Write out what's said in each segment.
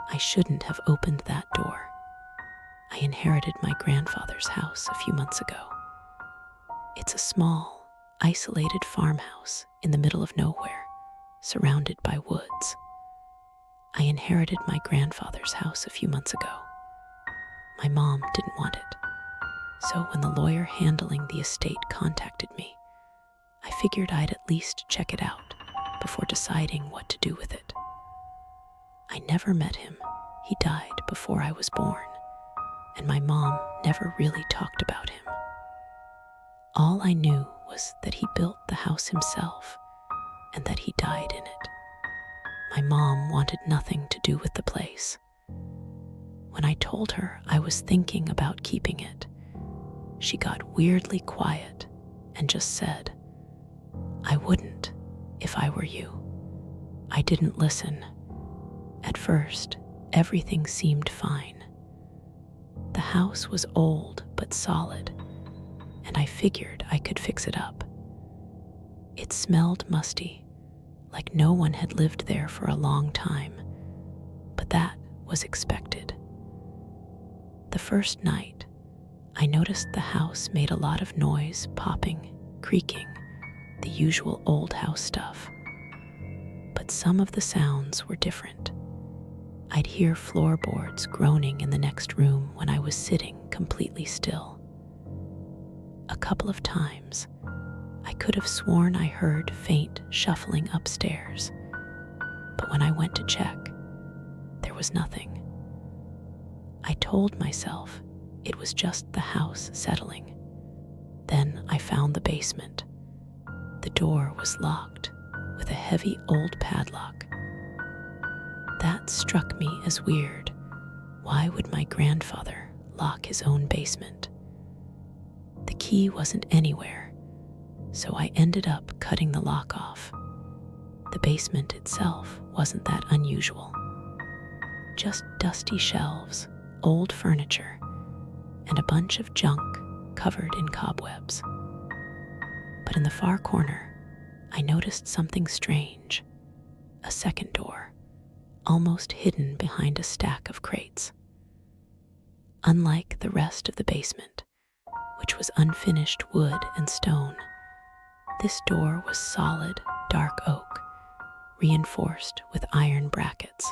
I shouldn't have opened that door. I inherited my grandfather's house a few months ago. It's a small, isolated farmhouse in the middle of nowhere, surrounded by woods. I inherited my grandfather's house a few months ago. My mom didn't want it. So when the lawyer handling the estate contacted me, I figured I'd at least check it out before deciding what to do with it. I never met him. He died before I was born, and my mom never really talked about him. All I knew was that he built the house himself and that he died in it. My mom wanted nothing to do with the place. When I told her I was thinking about keeping it, she got weirdly quiet and just said, "I wouldn't if I were you." I didn't listen. At first, everything seemed fine. The house was old but solid, and I figured I could fix it up. It smelled musty, like no one had lived there for a long time, but that was expected. The first night, I noticed the house made a lot of noise, popping, creaking, the usual old house stuff. But some of the sounds were different. I'd hear floorboards groaning in the next room when I was sitting completely still. A couple of times, I could have sworn I heard faint shuffling upstairs, but when I went to check, there was nothing. I told myself it was just the house settling. Then I found the basement. The door was locked with a heavy old padlock. That struck me as weird. Why would my grandfather lock his own basement? The key wasn't anywhere, so I ended up cutting the lock off. The basement itself wasn't that unusual. Just dusty shelves, old furniture, and a bunch of junk covered in cobwebs. But in the far corner, I noticed something strange. A second door, almost hidden behind a stack of crates. Unlike the rest of the basement, which was unfinished wood and stone, this door was solid, dark oak, reinforced with iron brackets.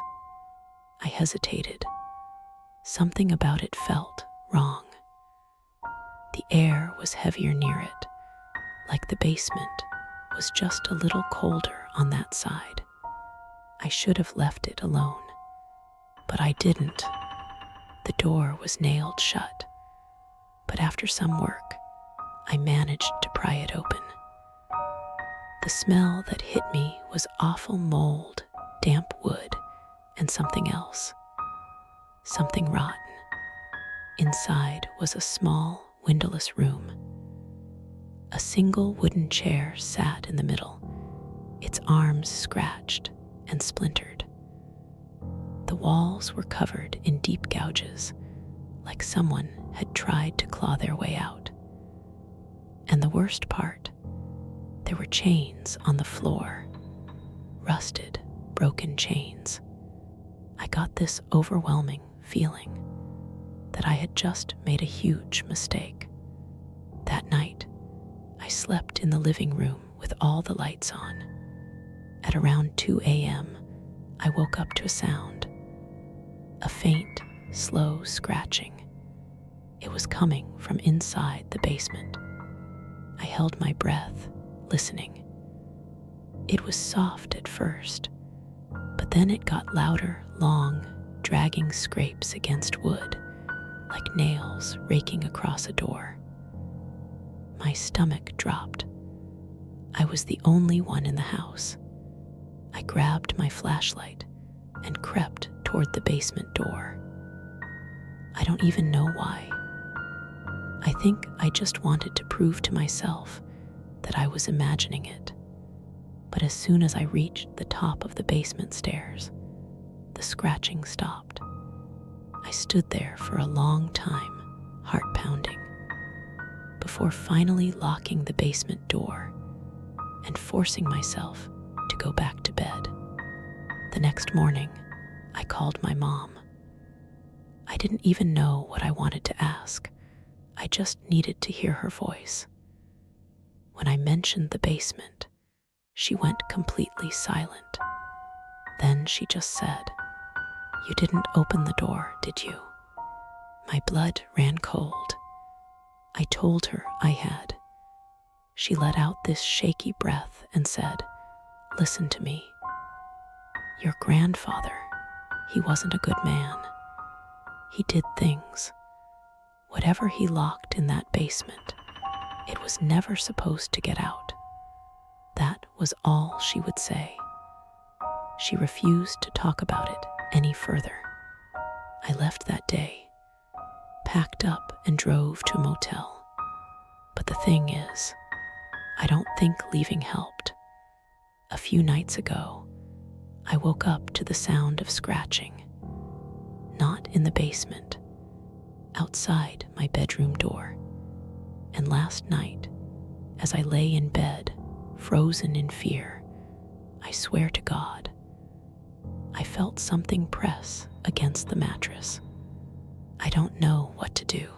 I hesitated. Something about it felt wrong. The air was heavier near it, like the basement was just a little colder on that side. I should have left it alone, but I didn't. The door was nailed shut, but after some work, I managed to pry it open. The smell that hit me was awful mold, damp wood, and something else. Something rotten. Inside was a small, windowless room. A single wooden chair sat in the middle, its arms scratched and splintered. The walls were covered in deep gouges, like someone had tried to claw their way out. And the worst part, there were chains on the floor, rusted, broken chains. I got this overwhelming feeling that I had just made a huge mistake. That night, I slept in the living room with all the lights on. At around 2 a.m., I woke up to a sound. A faint, slow scratching. It was coming from inside the basement. I held my breath, listening. It was soft at first, but then it got louder, long, dragging scrapes against wood, like nails raking across a door. My stomach dropped. I was the only one in the house. I grabbed my flashlight and crept toward the basement door. I don't even know why. I think I just wanted to prove to myself that I was imagining it. But as soon as I reached the top of the basement stairs, the scratching stopped. I stood there for a long time, heart pounding, before finally locking the basement door and forcing myself to go back to bed. The next morning, I called my mom. I didn't even know what I wanted to ask. I just needed to hear her voice. When I mentioned the basement, she went completely silent. Then she just said, "You didn't open the door, did you?" My blood ran cold. I told her I had. She let out this shaky breath and said, "Listen to me. Your grandfather, he wasn't a good man. He did things. Whatever he locked in that basement, it was never supposed to get out." That was all she would say. She refused to talk about it any further. I left that day, packed up and drove to a motel. But the thing is, I don't think leaving helped. A few nights ago, I woke up to the sound of scratching. Not in the basement, outside my bedroom door. And last night, as I lay in bed, frozen in fear, I swear to God, I felt something press against the mattress. I don't know what to do.